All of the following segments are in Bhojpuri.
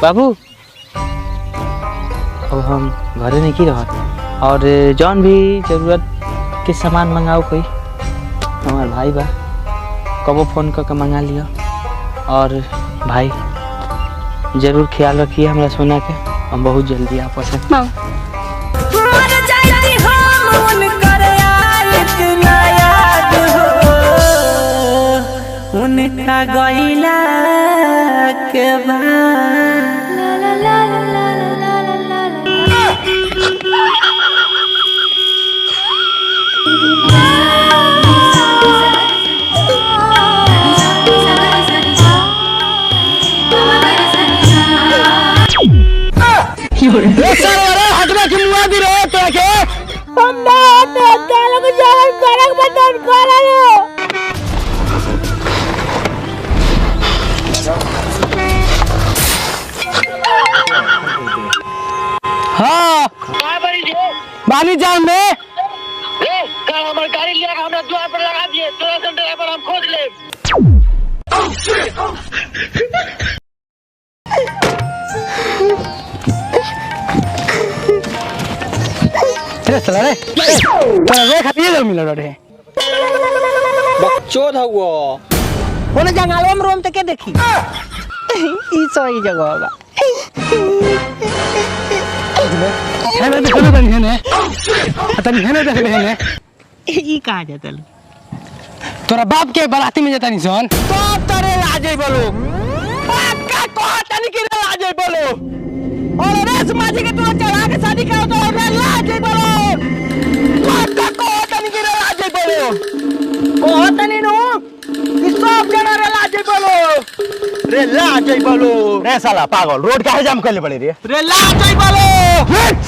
बाबू अब हम घरे नहीं की रहा और जौन भी जरूरत के सामान मंगाओ कोई हमारे भाई बा कबो फोन करके मंगा लियो। और भाई जरूर ख्याल रखिए हमारा सोना के, हम बहुत जल्दी आपस में उनका गईला के बानी जान में हमारे गाड़ी लिया हमरा द्वार पर लगा दिए, थोड़ा सा ड्राइवर हम खोज ले। अरे चला रे तोरा वे खाती है मिल रहे बकचोद हुआ बोले जंगलों में रोम तक के देखी ई सही जगह होगा है ना देखो तनी है ना देख ले ने ई कहां जाता तोरा बाप के बराती में जाता नहीं सोन तो तोरे लाजे बोलो का कहतनी के लाजे बोलो और रे समाज के तू चढ़ा के शादी करो तो रे लाजे बोलो का कहतनी के लाजे बोलो कहतनी नु ई सब जना रे लाजे बोलो रे साला पागल रोड काहे जाम करले पड़े रे लाजे बोलो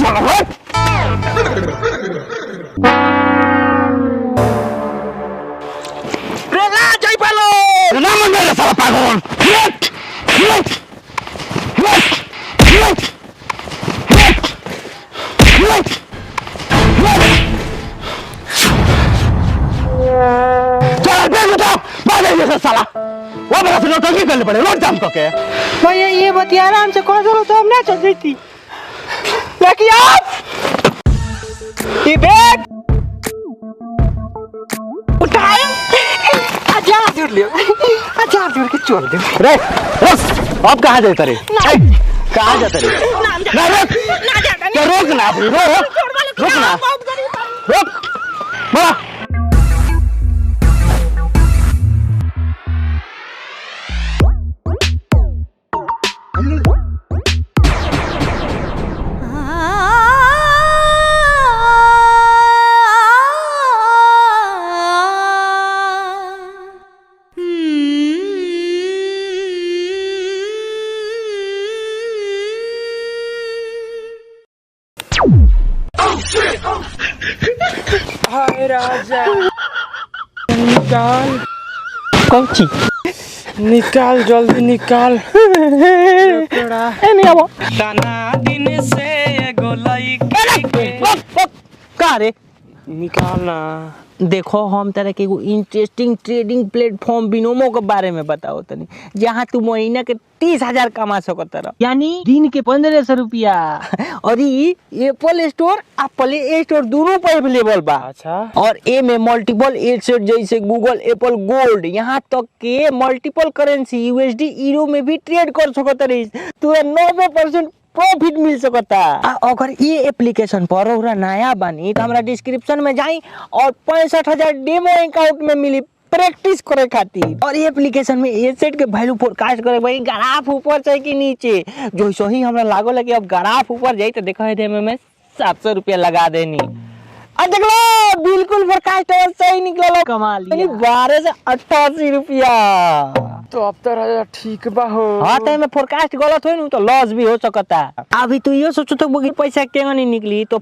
साला ना मन मेरे साला पागल चल बे बताओ बात है ये साला वो मेरा से नौटंकी करने पड़े रोड जाम करके भैया ये बतिया आराम से कह दो तो हम ना चल जाती लेकिन आप ये बैग उठाए अच्छा जोड़ लियो अच्छा जोड़ के छोड़ दे रे बस अब कहां जाता रे कहां जाता रे ना रोक क्या रोक ना अपनी रोक ना रोक बोला हाय राजा निकाल कौन ची निकाल जल्दी निकाल दाना दिन से गोलाई का रे निकालना देखो हम तरह के इंटरेस्टिंग ट्रेडिंग प्लेटफॉर्म बिनोमो के बारे में बताओ तनी जहाँ तू महीना के 30,000 कमा सकत रह यानी दिन के 1,500 रुपया और एप्पल स्टोर और प्ले स्टोर दोनों पर अवेलेबल बा। अच्छा और ए में मल्टीपल एसेट जैसे गूगल एप्पल गोल्ड यहाँ तक के मल्टीपल करेंसी यूएसडी यूरो में भी ट्रेड कर सकत रही तू 90% प्रॉफिट मिल सकता। अगर ये एप्लीकेशन पर और नया बनी तो हमारा डिस्क्रिप्शन में जाई और 65,000 डेमो अकाउंट में मिली प्रैक्टिस करे खातिर। और ये एप्लीकेशन में एसेट के वैल्यू फोरकास्ट करे भाई ग्राफ ऊपर चाहे कि नीचे जो सही हमरा लागो लगे अब ग्राफ ऊपर जाई तो देखो है में 700 रुपया लगा देनी देख लो बिल्कुल फोरकास्ट सही निकला कमाल 12 से 88 रुपया तो अब तो राजा ठीक बा हो हाँ तो में फोरकास्ट गलत हो तो लॉस भी हो सकता। अभी तो ये सोचो तो पैसा क्यों नहीं निकली तो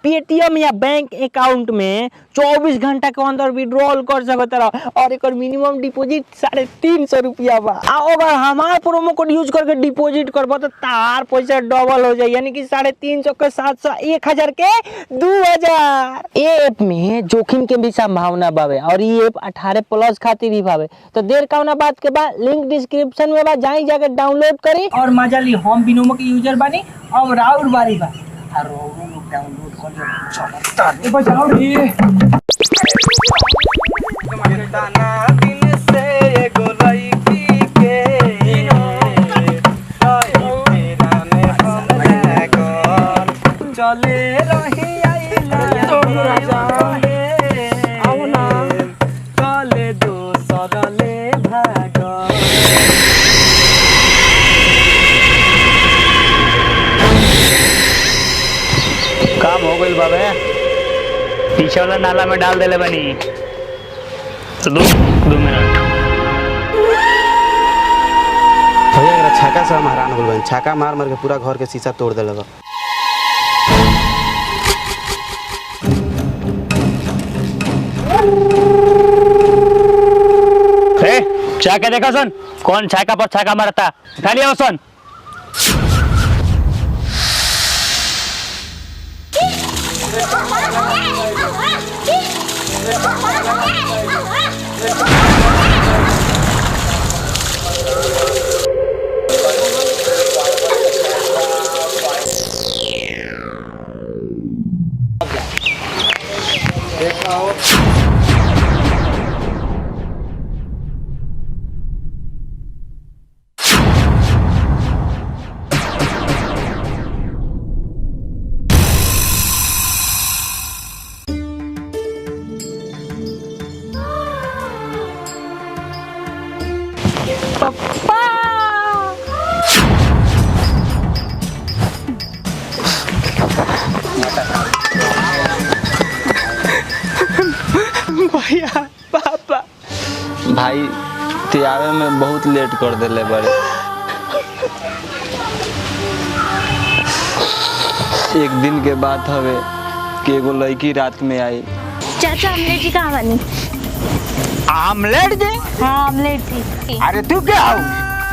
पेटीएम या बैंक अकाउंट में 24 घंटा के अंदर विड्रॉल कर सकते रहो और एक मिनिमम डिपॉजिट 350 रुपया बा। अगर हमार प्रोमो कोड यूज करके डिपॉजिट करबो तो तार पैसा डबल हो जाए, यानी कि 350 के 700 1000 के 2000। ऐप में जोखिम के भी संभावना बावे और ये ऐप 18+ खातिर ही बावे। तो देर काउना बात के बाद लिंक डिस्क्रिप्शन में बा, जाई जाके डाउनलोड करी और मजा ली। हम बिनोमो के यूजर बानी और राउर बारी बा और लोग डाउनलोड कर लो। चलो बजाओ रे दाना दिन से एगो लईकी के चले रही आइला आओ ना चले दोसर ले भाग। काम हो गइल बाबे, पीछे वाला नाला में डाल देले बनी। तो 2 मिनट भैया अगर छाका से हम हैरान हो गए, छाका मार मार के पूरा घर के शीशा तोड़ देले बा। छाका देखा सन, कौन छाका पर छाका मारता, उठा लिया सन। भैया पापा भाई तियावे में बहुत लेट कर देले बड़े। एक दिन के बात हवे कि एगो लड़की रात में आई। चाचा आमलेट जी कहाँ बनी? आमलेट जी? हाँ आमलेट जी। अरे तू क्या हो?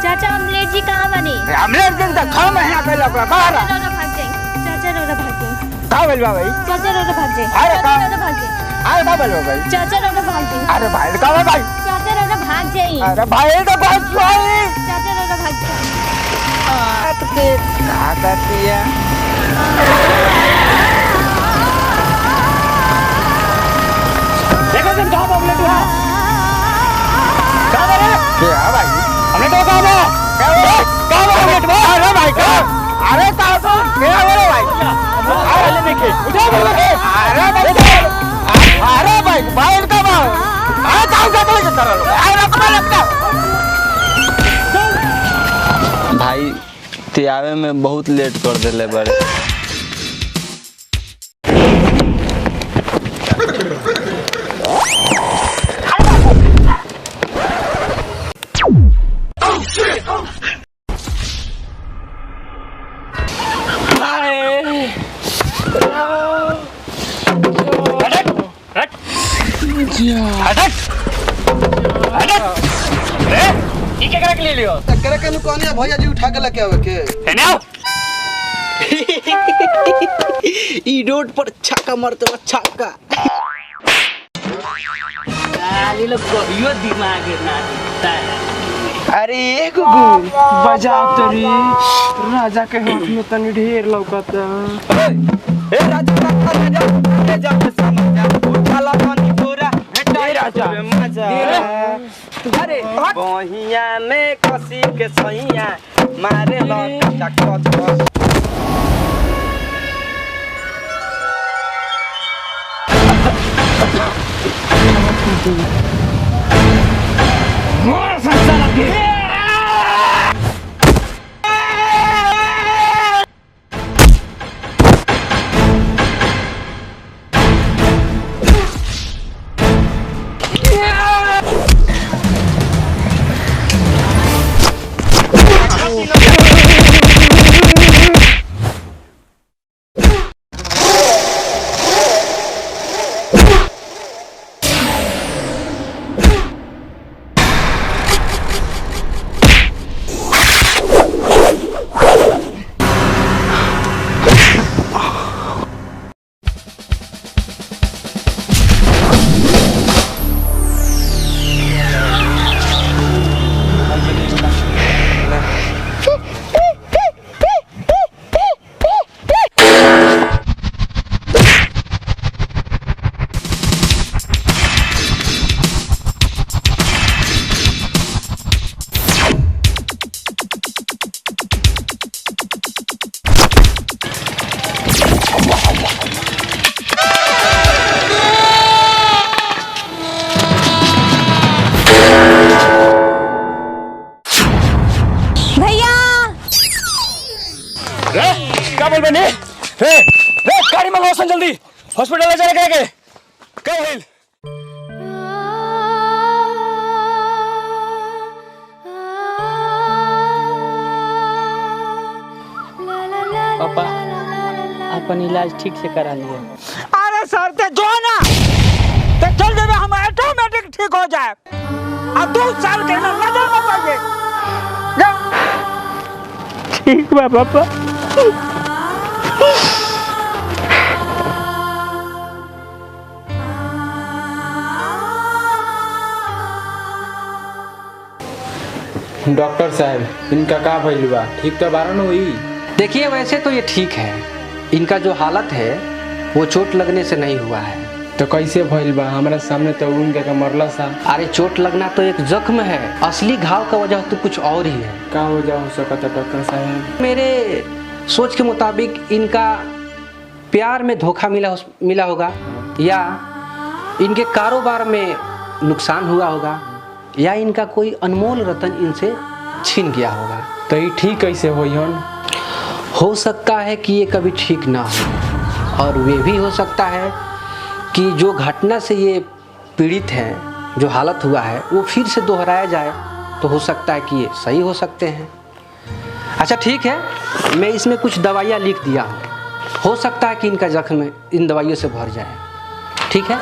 चाचा आमलेट जी कहाँ बनी? आमलेट जी तो 6 महीना पहले बाहर रोना भाग जाए। चाचा रोना भाग जाए। का बोल भाई? चाचा रोना भाग जाए। अरे का? रोना भाग जाए। अरे का बोल भाई? चाचा रोना भाग जाए। अरे भाई का भाई? चाचा रोना भाग जाए। अरे भाई तो बहुत सॉरी। चाचा रोना भाग जाए। आपके का करती है? देखो तुम कहाँ आमलेट हुआ? कहाँ रे? क्या भाई? आमलेट हुआ कहाँ है? कहाँ आमलेट हुआ? अरे भाई का? अरे कहाँ तो? क्या हो रहा भाई? अरे देखिए, उठा बोलो के? अरे भाई, भाई का भाई? अरे कहाँ से तो कितना लोग? अरे कहाँ लगता? भाई तियावे में बहुत लेट कर देले बड़े। भैया जी उठा के लेके आवे के ई रोड पर छक्का मारते हो छक्का। गाली लोग कहियो दिमाग ना देता है। अरे गुगु बजाओ तरी राजा के हाथ में तनी ढेर लौकता। ए राजा ले जा समझा उठाला पानी पूरा हटाई राजा मजा। अरे बहिया में कसी के सैया मारे लौटा कत मोर फंसा लगे। बोल बनी रे रे गाड़ी मंगाओ सन जल्दी हॉस्पिटल ले जाने के क्या होइल पापा अपन इलाज ठीक से करा लिए। अरे सर ते जो ना ते चल देवे हम ऑटोमेटिक ठीक हो जाए अब 2 साल के ना नजर मत आइए ठीक बा पापा। डॉक्टर साहब इनका का भइल बा ठीक तो बारन हुई। देखिए वैसे तो ये ठीक है, इनका जो हालत है वो चोट लगने से नहीं हुआ है। तो कैसे भइल बा हमारे सामने तो उनके का मरला सा। अरे चोट लगना तो एक जख्म है, असली घाव का वजह तो कुछ और ही है। का वजह हो सकता है डॉक्टर साहब? मेरे सोच के मुताबिक इनका प्यार में धोखा मिला होगा, या इनके कारोबार में नुकसान हुआ होगा, या इनका कोई अनमोल रतन इनसे छीन गया होगा। तो ये ठीक कैसे होई हन? हो सकता है कि ये कभी ठीक ना हो, और वे भी हो सकता है कि जो घटना से ये पीड़ित हैं, जो हालत हुआ है वो फिर से दोहराया जाए, तो हो सकता है कि ये सही हो सकते हैं। अच्छा ठीक है, मैं इसमें कुछ दवाइयाँ लिख दिया हूँ, हो सकता है कि इनका जख्म इन दवाइयों से भर जाए। ठीक है,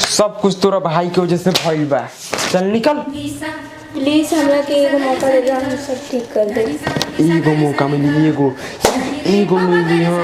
सब कुछ तोरा भाई के वजह से भइल बा। चल निकल। प्लीज हमरा के एगो मौका दे दो, हम सब ठीक कर दे। एगो मौका मिली, एगो मिली। हाँ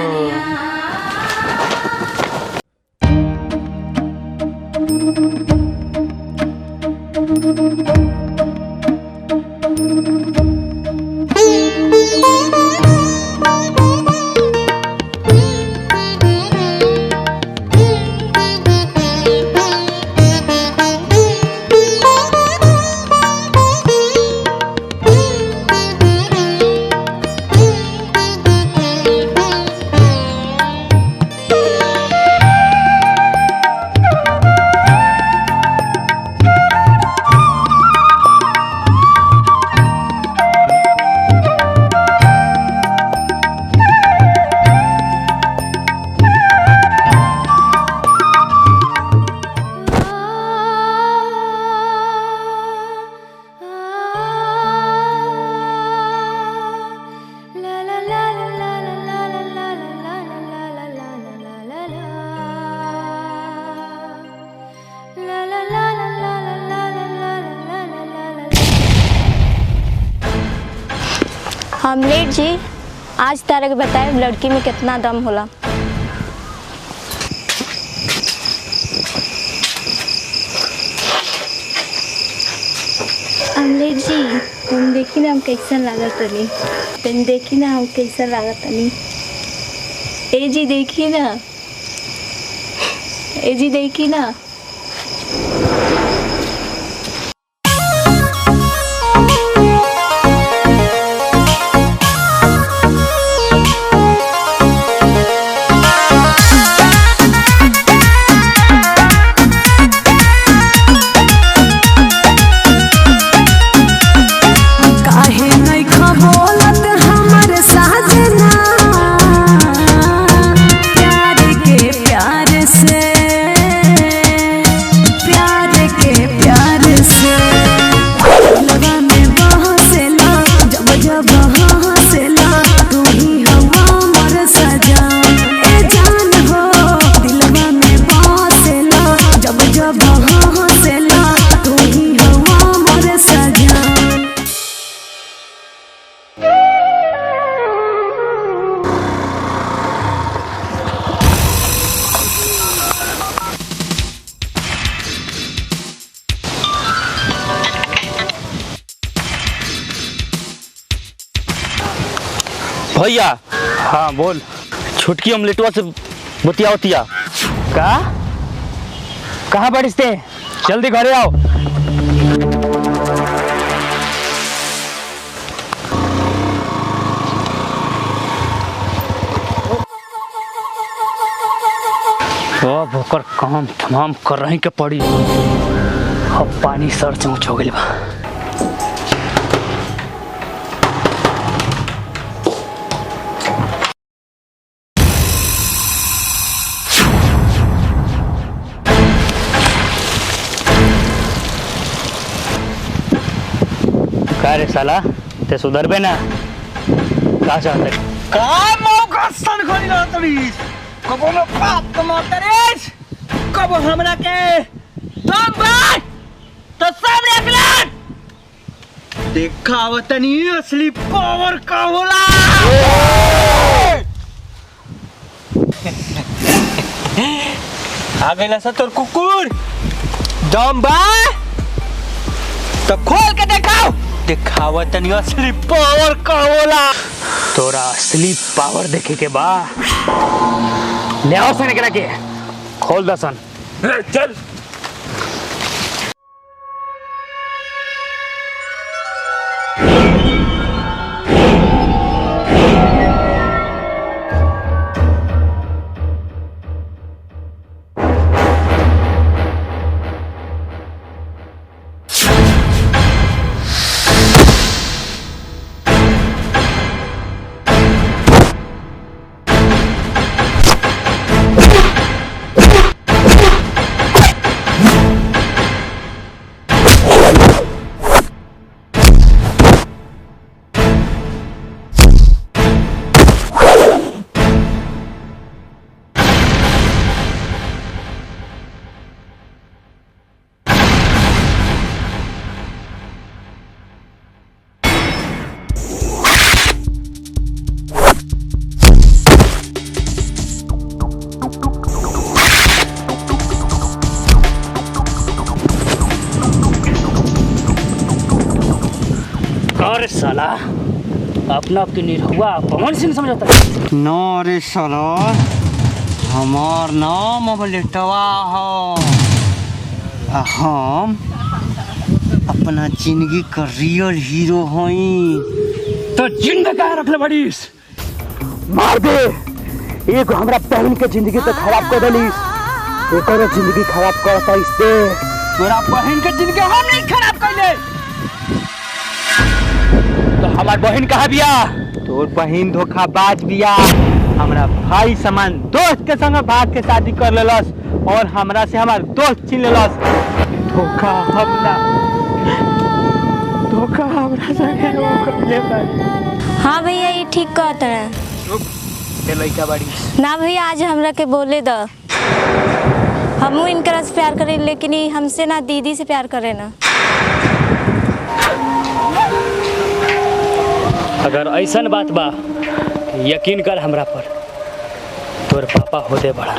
ऑमलेट जी, आज तारा के बताए लड़की में कितना दम होला। ऑमलेट जी, हम देखी ना हम कैसा लागत तनी, तुम देखी ना हम कैसा लागत तनी। ए जी देखी ना, ए जी देखी ना। भैया। हाँ बोल। छुटकी ऑमलेटवा से बतिया उतिया का कहाँ बारिश थे, जल्दी घरे आओ। अब ओकर काम तमाम कर रही के पड़ी। अब पानी सर से ऊँच हो गई बा। का रे साला ते सुधरबे ना का चाहते का मौका सन खड़ी रहतरीस कबो में बाप कमातरीस कबो हमरा के तुम बात तो सब रखलन दिखावतनी असली पावर का होला आ गइला सा तोर कुकुर दम बा तो खोल के दिखाओ दिखावतनी असली पावर का होला तोरा असली पावर देखे के बा ले आओ सन एकरा के खोल दसन चल और साला अपना आपके निरहुआ पवन सिंह समझता है नो रे साला हमार नाम अब लेटवा हो हम अपना जिंदगी का रियल हीरो हई तो जिंदा का रखले बड़ीस मार दे एक हमरा बहन के जिंदगी तो खराब कर दलीस एक और जिंदगी खराब करता इससे तोरा बहन के जिंदगी हम नहीं खराब कैले तो हमार बहन कहाँ बिया तोर बहन धोखाबाज बिया हमरा भाई समान दोस्त के संग भाग के शादी कर लेलस और हमरा से हमार दोस्त छीन लेलस धोखा हमरा संगे वो कर ले भाई हाँ भैया ये ठीक कहता है ते लइका बाड़ी ना भैया आज हमरा के बोले द हमू इनकरा से प्यार करे लेकिन ये हमसे ना दीदी से प्यार करे ना अगर ऐसन बात बा यकीन कर हमरा पर तोर पापा होदे बड़ा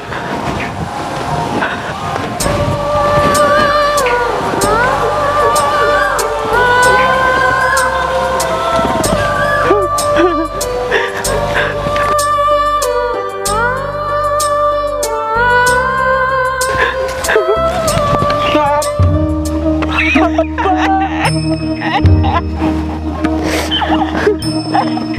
Ha